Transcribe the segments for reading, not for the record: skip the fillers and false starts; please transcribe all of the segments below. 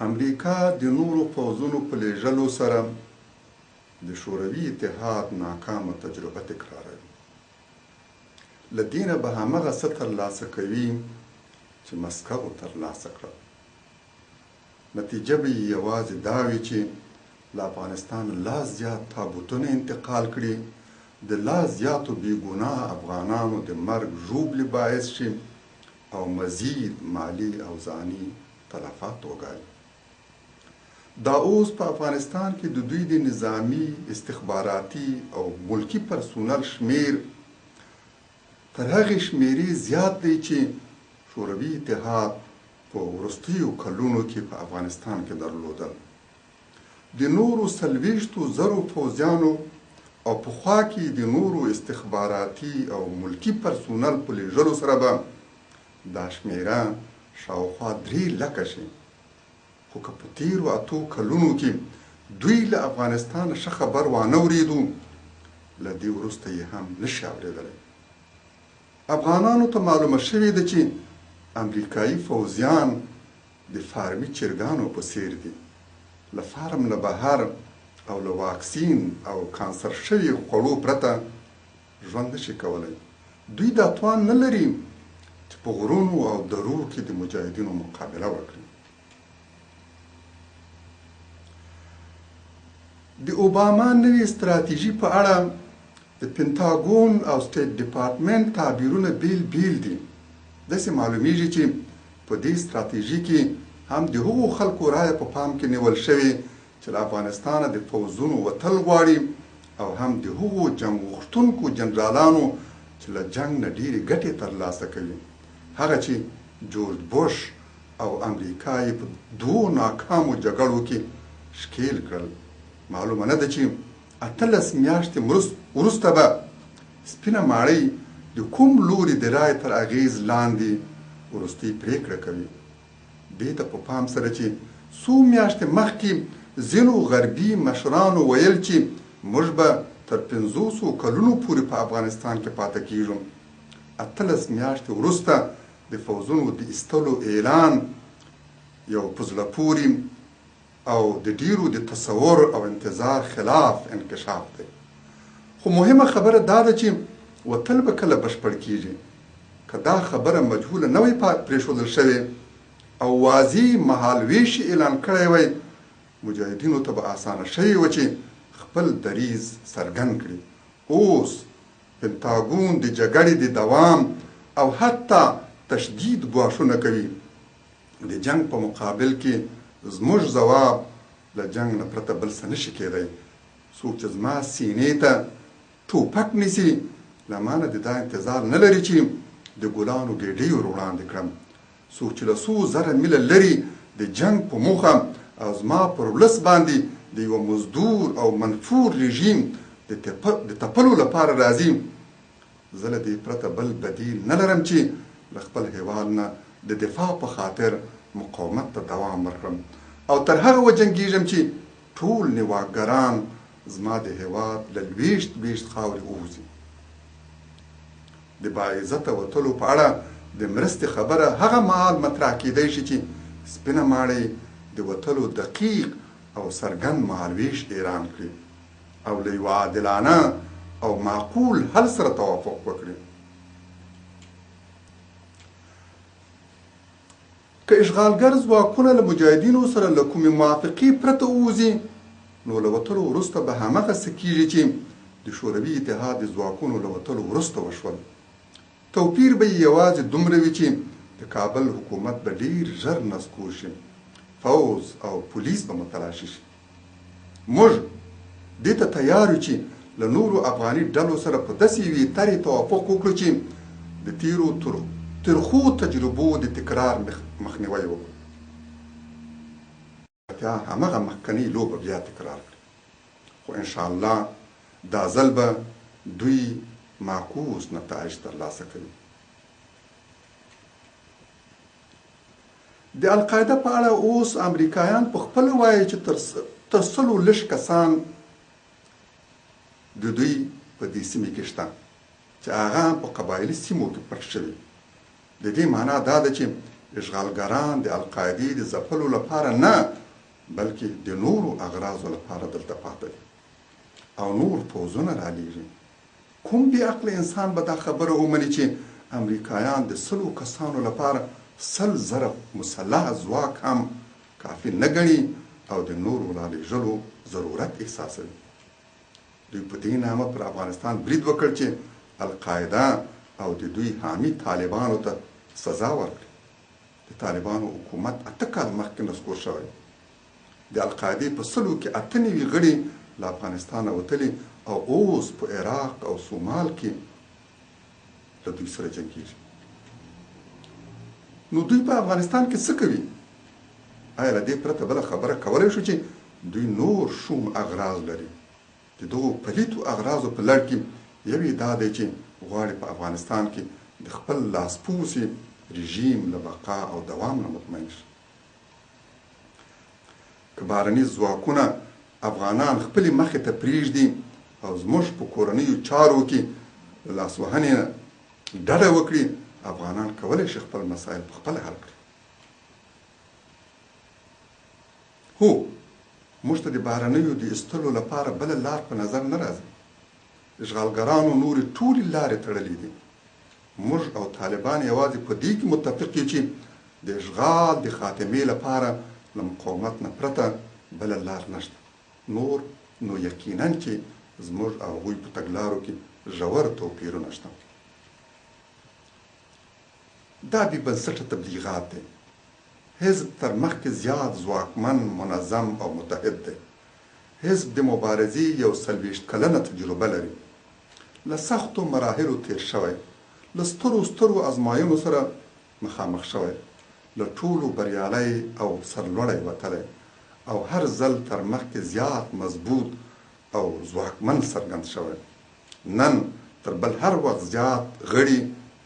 امریکا د نورو پوځونو په لیږلو سره د شوروي اتحاد ناکامه تجربه تکراروي. له دې نه به همغه څه ترلاسه کوي چې مسکو ترلاسه کړل. نتیجه به یې یوازې دا وي چې له افغانستان لا زیات تابوتونه انتقال کړي، د لا زیاتو بېګناه افغانانو د مرګ ژوبلې باعث شي او مزید مالی او ځاني تلفات وګالي. دا اوس په افغانستان کې د دوی د نظامی، استخباراتي او ملکی پرسونل شمیر تر هغې شمیرې زیات دی چې شوروي اتحاد په وروستیو کلونو کې په افغانستان کې درلودل. د نورو 40,000 پوځیانو او پخوا کې د نورو استخباراتي او ملکی پرسونل په لیږلو سره به دا شمیره شاوخوا 3 لکه شي. خو که په تیرو 8 کلونو کې دوی له افغانستان ښه خبر وانه وریدو، له دې وروسته یې هم نشي اورېدلی. افغانانو ته معلومه شوې ده چې امریکایي فوځیان د فارمي چرګانو په څیر دي، له فارم نه بهر او له واکسین او کانسر شوي خوړو پرته ژوند نشي کولی. دوی دا توان نه لري چې په غرونو او درو کې د مجاهدینو مقابله وکړي. د اوباما نوې استراتیژي په اړه د پنتاګون او سټیټ ډپارټمنټ تعبیرونه بیل بیل دي. داسې معلومیږي چې په دې استراتیژي کې هم د هغو خلکو رایه په پام کې نیول شوې چې له افغانستانه د پوځونو وتل غواړي او هم د هغو جنګ غوښتونکو جنرالانو چې له جنګ نه ډېرې ګټې ترلاسه کوي، هغه چې جورج بوش او امریکا یې په 2 ناکامو جګړو کې ښکېل کړل. معلومه نه ده چې 18 میاشتې وروسته به سپینه ماڼۍ د کوم لوري د رایې تر اغېز لاندې وروستۍ پرېکړه کوي. دې ته په پام سره چې څو میاشتې مخکې ځینو غربي مشرانو ویل چې موږ به تر 500 کلونو پورې په افغانستان کې پاتې کیږو، 18 میاشتې وروسته د فوځونو د ایستلو اعلان یو په زړه پورې او د ډیرو د تصور او انتظار خلاف انکشاف دی. خو مهمه خبره دا ده چې وتل به کله بشپړ کیږي. که دا خبره مجهوله نه وای پرېښودل شوې او واضح مهالویش اعلان کړی وای، مجاهدینو ته به اسانه شوی و چې خپل دریځ څرګند کړي. اوس پنتاګون د جګړې د دوام او حتی تشدید ګواښونه کوي. د جنگ په مقابل کې زموږ ځواب له جنگ نه پرته بل څه نشي کېدی. څوک چې زما سینې ته ټوپک نیسي له ما نه د دا انتظار نه لري چې د ګلانو ګېډۍ ور وړاندې کړم. څوک چې له 100,000 میله لرې د جنگ په موخه او زما پر ولس باندې د یوه مزدور او منفور رژیم د تپلو لپاره راځي، زه له دې پرته بل بدیل نه لرم چې له خپل هېواد نه د دفاع په خاطر مقاومت ته دوام ورکړم او تر هغه وجنګېږم چې ټول نیواګران زما د هېواد له لویشت خاورې ووځي. د باعزته وتلو په اړه د مرستې خبره هغه مهال مطرح کېدی شي چې سپینه ماڼۍ د وتلو دقیق او څرګند مهالویش اعلان کړي او له یوه عادلانه او معقول حل سره توافق وکړي. که اشغالګر ځواکونه له مجاهدینو سره له کومې موافقې پرته ووځي، نو له وتلو وروسته به همغسې کېږي چې د شوروي اتحاد د ځواکونو له وتلو وروسته وشول. توپیر به یې یوازې دومره وي چې د کابل حکومت به ډېر ژر نسکور شي، فوز او پولیس به متلاشي شي. موږ دې ته تیار یو چې له نورو افغاني ډلو سره په داسې یوې طرحې توافق وکړو چې د تیرو ترخو تجربو د تکرار مخنیوی وکړو. همغه مخکنۍ لوبه بیا تکرار کړي، خو انشاءالله دا ځل به دوی معکوس نتایج ترلاسه کوي. د القاعده په اړه اوس امریکایان په خپله وایي چې تر 100 لږ کسان د دوی په دې سیمې کې شته چې هغه په قبایلي سیمو کې پټ شوي. د دې معنا دا ده چې اشغالګران د القاعدې د ځپلو لپاره نه بلکې د نورو اغراضو لپاره دلته پاته دي او نور پوځونه رالیږي. کوم بې عقل انسان به دا خبره ومني چې امریکایان د 100 کسانو لپاره 100,000 مسلح ځواک هم کافي نه ګڼي او د نورو رالیږلو ضرورت احساسوي. دوی په دې نامه پر افغانستان برید وکړ چې القاعده او د دوی حامی طالبانو ته سزا ورکړي. د طالبانو حکومت 8 کال مخکې نسکور شوی. د القاعدې په 100 کې 98 غړي له افغانستانه وتلي او اوس په عراق او صومال کې له دوی سره جنګیږي. نو دوی په افغانستان کې څه کوي؟ آیا له دې پرته بله خبره کولی شو چې دوی نور شوم اغراض لري؟ د دغو پلیتو اغراضو په لړ کې یو دا دی چې غواړي په افغانستان کې د خپل لاسپوڅي رژیم له بقا او دوام نه مطمئن شي. که بهرني ځواکونه افغانان خپلې مخې ته پرېږدي او زموږ په کورنیو چارو کې له لاسوهنې نه ډډه وکړي، افغانان کولی شي خپل مسایل په خپله حل کړي. هو موږ ته د بهرنیو د ایستلو لپاره بله لار په نظر نه راځي. اشغالګرانو نورې ټولې لارې تړلې دي. موږ او طالبان یوازې په دې کې متفق یو چې د اشغال د خاتمې لپاره له مقاومت نه پرته بله لار نشته. نور نو یقینا چې زموږ او هغوی په تګلارو کې ژور توپیرونه شته. دا بې بنسټه تبلیغات دی. حزب تر مخکې زیات ځواکمن، منظم او متحد دی. حزب د مبارزې یو 40 کلنه تجربه لري. له سختو مراحلو تیر شوی، له سترو ازمایښتونو سره مخامخ شوی، له ټولو بریالی او سرلوړی وتلی او هر ځل تر مخکې زیات مضبوط او ځواکمن څرګند شوی. نن تر بل هر وخت زیات غړي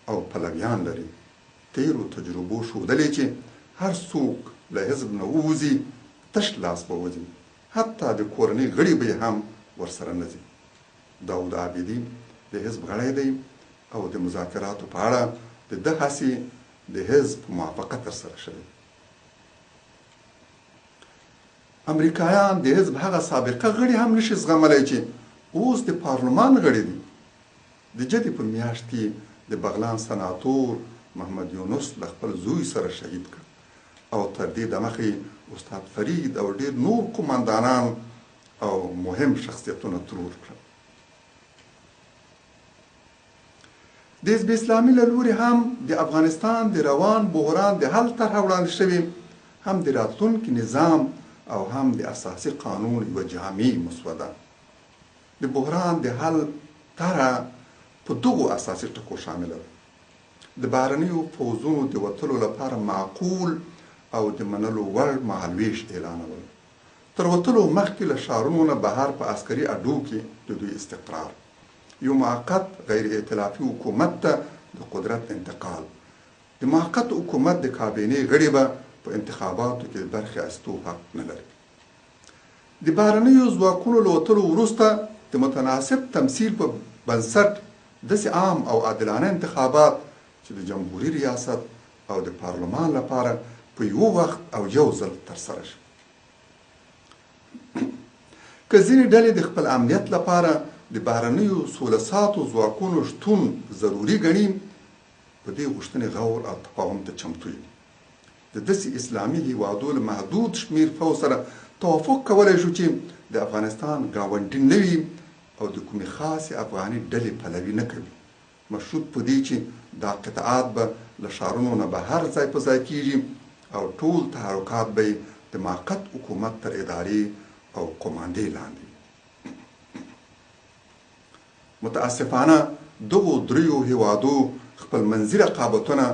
او پلویان لري. تیرو تجربو ښودلې چې هر څوک له حزب نه ووځي تش لاس به وځي، حتی د کورنۍ غړي به هم ورسره نه ځي. داود عابدي د حزب غړی دی او د مذاکراتو په اړه د ده هڅې د حزب موافقه ترسره شوې. امریکایان د حزب هغه سابقه غړي هم نشي زغملی چې اوس د پارلمان غړي دي. د جدې په میاشت کې د بغلان سناتور محمد یونس له خپل زوی سره شهید کړ او تر دې دمخې استاد فرید او ډېر نور قوماندانان او مهم شخصیتونه ترور کړل. د حزب اسلامي له لورې هم د افغانستان د روان بحران د حل طرحه وړاندې شوې، هم د راتلونکي نظام او هم د اساسي قانون یوه جامع مسوده. د بحران د حل طرحه په دغو اساسي ټکو شامله ده: د بهرنیو پوځونو د وتلو لپاره معقول او د منلو وړ مهالویش اعلانول، تر وتلو مخکې له ښارونو نه بهر په عسکري اډو کې د دوی استقرار، یو موقت غیر ائتلافي حکومت ته د قدرت انتقال. د موقت حکومت د کابینې غړي به په انتخاباتو کې د برخې اخیستو حق نه لري. د بهرنیو ځواکونو له وتلو وروسته د متناسب تمثیل په بنسټ داسې عام او عادلانه انتخابات چې د جمهوري ریاست او د پارلمان لپاره په یو وخت او یو ځل ترسره شي. که ځینې ډلې د خپل امنیت لپاره د بهرنیو سولهساتو ځواکونو شتون ضروري ګڼي، په دې غوښتنې غور او تفاهم ته چمتو وي. د داسې اسلامي هیوادو له محدود شمېر پوځ سره توافق کولی شو چې د افغانستان ګاونډي نه وي او د کومې خاصې افغاني ډلې پلوي نه کوي، مشروط په دې چې دا قطعات به له ښارونو نه بهر ځای په ځای کېږي او ټول تحرکات به د موقت حکومت تر ادارې او قماندې لاندې. متاسفانه دغو دریو هیوادو خپل منځي رقابتونه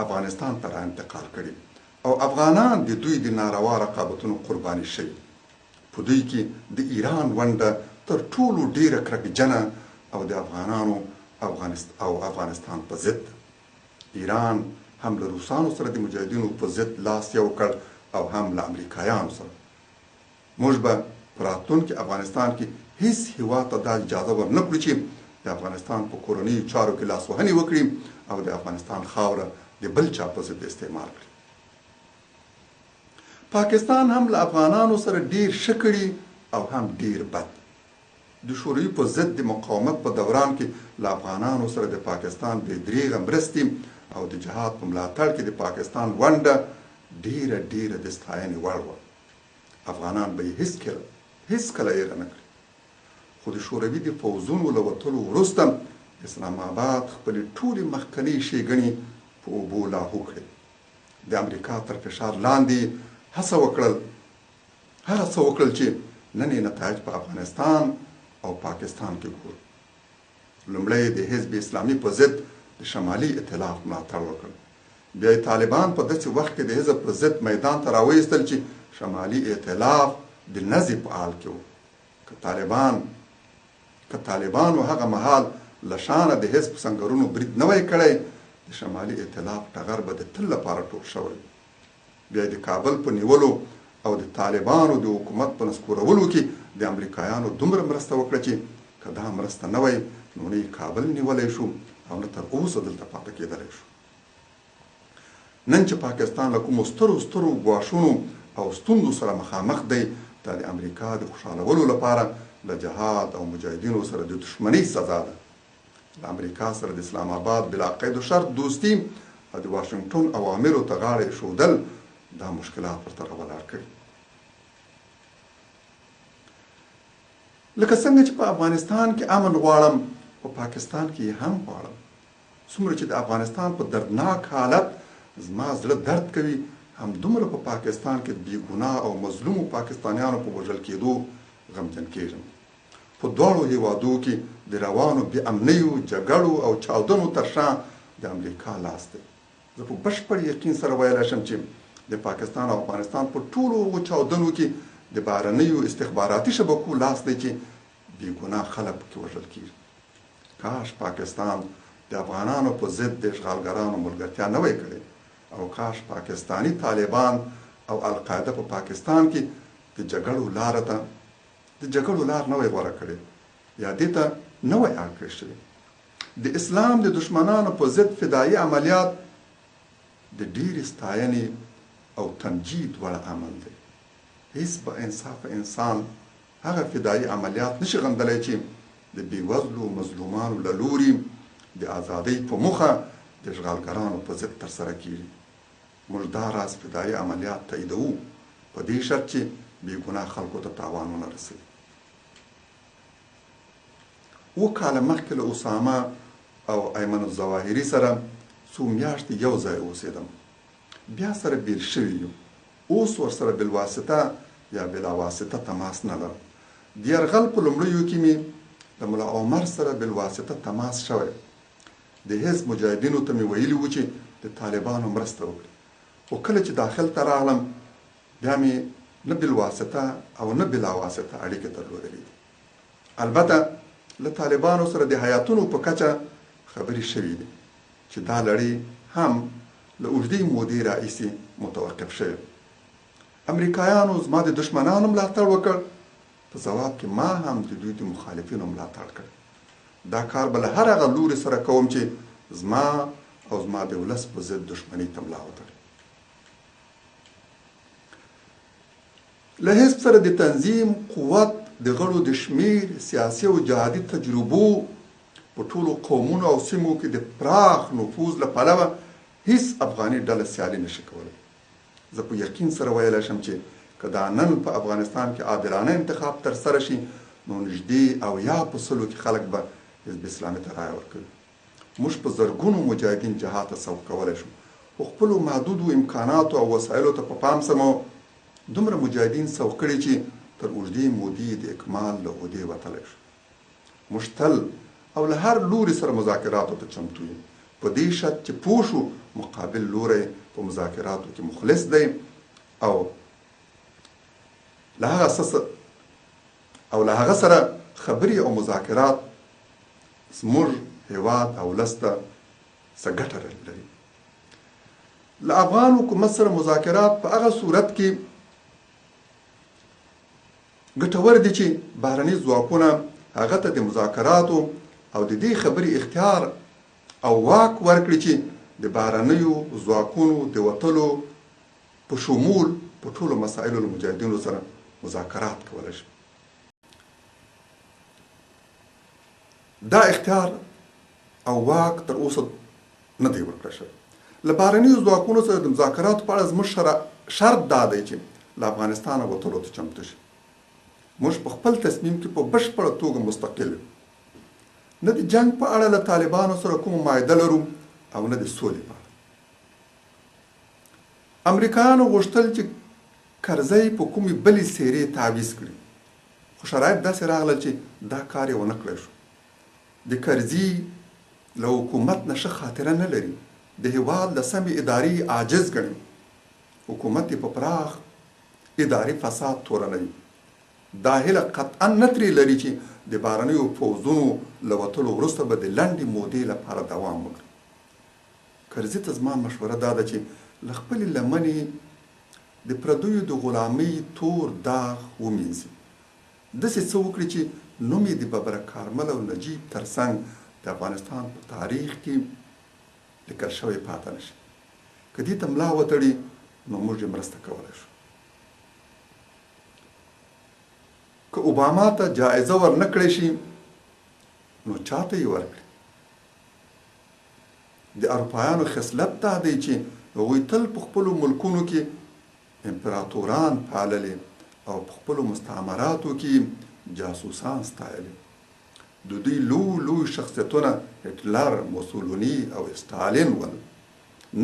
افغانستان ته را انتقال کړي او افغانان د دوی د ناروا رقابتونو قرباني شوي. په دوی کې د ایران ونډه تر ټولو ډیره کرکجنه او د افغانانو او افغانستان په ضد. ایران هم له روسانو سره د مجاهدینو په ضد لاس یو کړ او هم له امریکایانو سره. موږ به په راتلونکي افغانستان کې هیڅ هیواد ته دا اجازه ورنه کړو چې د افغانستان په کورنیو چارو کې لاسوهنې وکړي او د افغانستان خاوره د بل چا په ضد استعمال کړي. پاکستان هم له افغانانو سره ډیر ښه کړي او هم ډیر بد. د شوروي په ضد د مقاومت په دوران کې له افغانانو سره د پاکستان بې دریغه مرستې او د جهاد په ملاتړ کې د پاکستان ونډه ډیره د ستاینې وړ وه. افغانان به یې هیڅکله هېره نه کړي. خو د شوروي د پوځونو له وتلو وروسته اسلام آباد خپلې ټولې مخکنۍ ښېګڼې په اوبو لاهو کړې. د امریکا تر فشار لاندې هڅه وکړل چې نن یې نتایج په افغانستان او پاکستان کې ګورو. لومړی د حزب اسلامي په ضد د شمالي ائتلاف ملاتړ وکړ. بیا یې طالبان په داسې وخت کې د حزب په ضد میدان ته راوایستل چې شمالي ائتلاف د نزي په حال کې و. که طالبانو هغه مهال له شانه د حزب سنګرونو برید نه وای کړی، د شمالي ائتلاف ټغر به د تل لپاره ټوپ شوی. بیا د کابل په نیولو او د طالبانو د حکومت په نسکورولو کې د امریکایانو دومره مرسته وکړه چې که دا مرسته نه وای نو نه کابل نیولی شو او نه تر اوسه دلته پاتې کېدلی شو. نن چې پاکستان له کومو سترو ګواښونو او ستونزو سره مخامخ دی، دا د امریکا د خوشحالولو لپاره له جهاد او مجاهدینو سره د دښمنۍ سزا ده. له امریکا سره د اسلام آباد بلاقید و شرط دوستي او د واشنګټن اوامرو ته غاړه ایښودل دا مشکلات ورته راولاړ کړي. لکه څنګه چې په افغانستان کې امن غواړم، په پاکستان کې یې هم غواړم. څومره چې د افغانستان په دردناک حالت زما زړه درد کوي، همدومره په پاکستان کې د بېګناه او مظلومو پاکستانیانو په وژل کېدو غمجن کېږم. په دواړو هېوادو کې د روانو بې امنیو، جګړو او چاودنو تر شا د امریکا لاس دی. زه په بشپړ یقین سره ویلی شم چې د پاکستان او افغانستان په ټولو هغو چاودنو کې د بهرنیو استخباراتي شبکو لاس دی چې بېګناه خلک پکې وژل کېږي. کاش پاکستان د افغانانو په ضد د اشغالګرانو ملګرتیا نه وای کړې، او کاش پاکستانی طالبان او القاعده په پاکستان کې د جګړو لار نه وای غوره کړې، یا دې ته نه وای اړ کړی شوی. د اسلام د دشمنانو په ضد فدایي عملیات د ډېرې ستاینې او تمجید وړ عمل دی. هیڅ با انصاف انسان هغه فدایي عملیات نشي غندلی چې د بېوزلو مظلومانو له لوري د ازادۍ په موخه د اشغالګرانو په ضد ترسره کېږي. موږ دا راز فدایي عملیات تاییدوو، په دې شرط چې بېګناه خلکو ته تاوان ونه رسوي. 7 کاله مخکې له اسامه او ایمن الظواهري سره څو میاشتې یو ځای اوسېدم. بیا سره بېل شوي یو. اوس ورسره بلواسطه یا بلاواسطه تماس نه لرم. د یرغل په لومړیو کې مې د ملا عمر سره بلواسطه تماس شوی. د حزب مجاهدینو ته مې ویلي و چې د طالبانو مرسته وکړي، خو کله چې داخل ته راغلم بیا مې نه بلواسطه او نه بلاواسطه اړیکې درلودلې دي. البته له طالبانو سره د هیاتونو په کچه خبرې شوي دي چې دا لړۍ هم له اوږدې مودې راهیسې متوقف شوی. امریکایانو زما د دشمنانو ملاتړ وکړ، په ځواب کې ما هم د دوی د مخالفینو ملاتړ کړ. دا کار به له هر هغه لوري سره کوم چې زما او زما د ولس په ضد دښمنۍ ته ملا وتړي. له حزب سره د تنظیم، قوت، د غړو د شمیر، سیاسي او جهادي تجربو په ټولو قومونو او سیمو کې د پراخ نفوذ له پلوه هیڅ افغاني ډله سیالي نشي کولی. زه په یقین سره ویلی شم چې که دا نن په افغانستان کې عادلانه انتخاب ترسره شي نو نږدې 80% کې خلک به حزب اسلامي ته رایه ورکوي. موږ په زرګونو مجاهدین جهاد ته سوق کولی شو، خو خپلو محدودو امکاناتو او وسایلو ته په پام سمو دومره مجاهدین سوق کړي چې تر اوږدې مودې د اکمال له عهدې وتلی شو. موږ تل او له هر لوري سره مذاکراتو ته چمتو یو، په دې شرط چې پوه شو مقابل لوری په مذاکراتو کې مخلص دی او له هغه سره خبرې او مذاکرات زموږ هیواد او ولس ته څه ګټه لري. له افغان حکومت سره مذاکرات په هغه صورت کې ګټور دي چې بهرني ځواکونه هغه ته د مذاکراتو او د دې خبرې اختیار او واک ورکړي چې د بهرنیو ځواکونو د وتلو په شمول په ټولو مسایلو له مجاهدینو سره مذاکرات کولی شي. دا اختیار او واک تر اوسه نه دی ورکړی شوی. له بهرنیو ځواکونو سره د مذاکراتو په اړه زموږ شرط دا دی چې له افغانستانه وتلو ته چمتو شي. موږ په خپل تصمیم کې په بشپړه توګه مستقل یو. نه د جنگ په اړه له طالبانو سره کومه معاهده لرو او نه د سولې په اړه. امریکایانو غوښتل چې کرزی په کومې بلې څیرې تعویض کړي، خو شرایط داسې راغلل چې دا کار یې ونه کړی شو. د کرزي له حکومت نه ښه خاطره نه لري، د هېواد له سمې ادارې عاجز ګڼي. حکومت یې په پراخ اداري فساد تورنوي. دا هیله قطعا نه ترې لري چې د بهرنیو پوځونو له وتلو وروسته به د لنډې مودې لپاره دوام وکړي. کرزي ته زما مشوره دا ده چې له خپلې لمنې د پردیو د غلامۍ تور داغ ومینځي. داسې څه وکړي چې نوم یې د ببرک کارمل او نجیب ترڅنګ د افغانستان په تاریخ کې لیکل شوی پاتې نه شي. که دې ته ملا وتړي نو موږ یې مرسته کولی شو. که اوباما ته جایزه ورنه کړی شي نو چاته یې ورکړي؟ د اروپایانو خصلت دا دی چې هغوی تل په خپلو ملکونو کې امپراتوران پاللي او په خپلو مستعمراتو کې جاسوسان ستایلي. د دوی لوی شخصیتونه هټلر، موسولوني او استالین ول.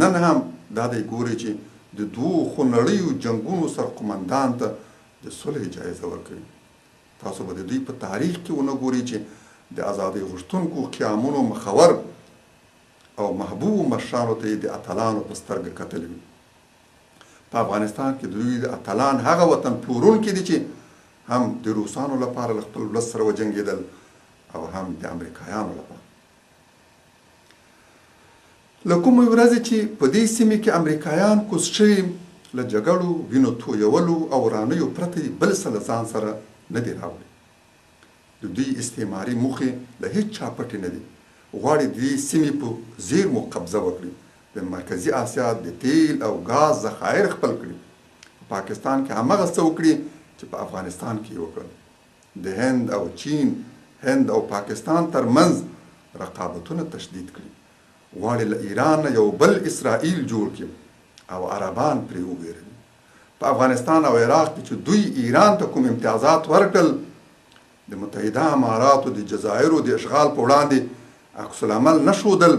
نن هم دا دی ګوري چې د دوو خونړیو جنګونو سرقومندان ته د صلح جایزه ورکوي. تاسو به د دوی په تاریخ کې ونه ګوري چې د ازادۍ غوښتونکو قیامونو مخور او محبوبو مشرانو ته یې د اتلانو په سترګه کتلي وي. په افغانستان کې د دوی د اتلان هغه وطن پلورونکي دي چې هم د روسانو لپاره له خپل ولس سره وجنګېدل او هم د امریکایانو لپاره. له کومې ورځې چې په دې سیمې کې امریکایان کوز شوي، له جګړو، وینو تویولو او ورانیو پرته بل څه له ځان سره نه دي راوړي. د دوی استعماري موخې له هیڅ چا پټې نه دي. غواړي د دې سیمې په زیرمو قبضه وکړي، د مرکزي اسیا د تیل او غاز ذخایر خپل کړي. په پاکستان کې همغه څه وکړي چې په افغانستان کې وکړل. د هند او چین، هند او پاکستان ترمنځ رقابتونه تشدید کړي. غواړي له ایران نه یو بل اسرائیل جوړ کړي او عربان پرې وویروي. په افغانستان او عراق کې چې دوی ایران ته کوم امتیازات ورکړل، د متحده اماراتو د جزایرو د اشغال په وړاندې عکس العمل نه ښودل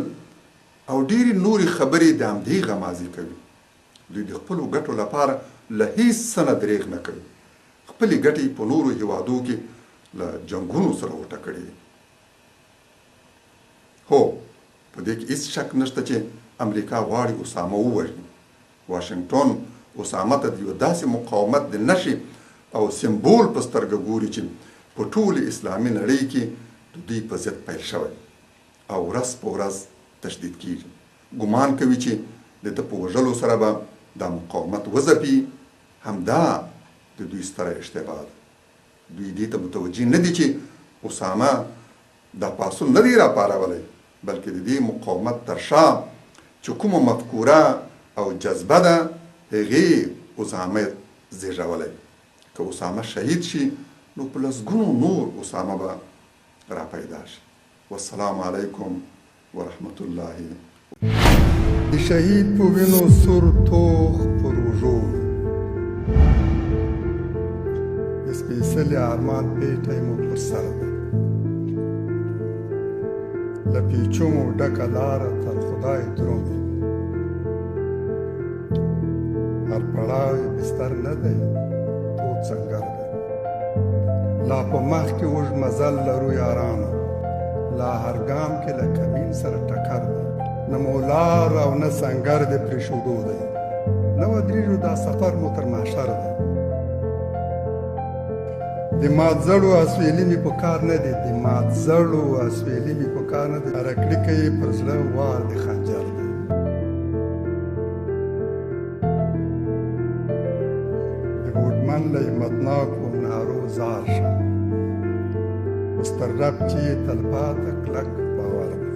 او ډېرې نورې خبرې د همدې غمازي کوي. دوی د خپلو ګټو لپاره له هیڅ څه نه دریغ نه کوي. خپلې ګټې په نورو هیوادو کې له جنګونو سره وټکړي دي. هو، په دې کې هیڅ شک نشته چې امریکا غواړي اسامه ووژني. واشنګټن اسامه ته د یو داسې مقاومت د نښې او سمبول په سترګه ګوري چې په ټولې اسلامي نړۍ کې د دوی په ضد پیل شوی او ورځ په ورځ تشدید کیږي. ګمان کوي چې د ده په وژلو سره به دا مقاومت وځپي. همدا د دوی ستره اشتباه ده. دوی دې ته متوجه نه دي چې اسامه دا پاڅون نه دی راپارولی، بلکې د دې مقاومت تر شا چې کومه مفکوره او جذبه ده هغې اسامه زیږولی. که اسامه شهید شي نو په لسګونو نور اسامه به راپیدا شي. والسلام علیکم ورحمت الله. د شهید په وینو سور توغ په روژو، د سپېڅلي ارمان پیټی مو پر سر ده. له پیچومو ډکه لاره تر خدای درومي. هر پړاو یې بستر نه دی، تود سنګر دی. لا په مخ کې اوږد مزل لرو یارانو، لا هر ګام کې له کمین سره ټکر دی. نه مو لار او نه سنګر د پرېښودو دی. نه ودرېږو دا سفر مو تر محشر دی. د مات زړو اسویلي مې په کار نه دی، د مات زړو اسویلي مې په کار نه دی. هره کړکه یې پر زړه وار د خنجر دی. د هوډمن له همتناکو نارو زار شه، اوس تر رب چې یې تلپاته کلک باور دی.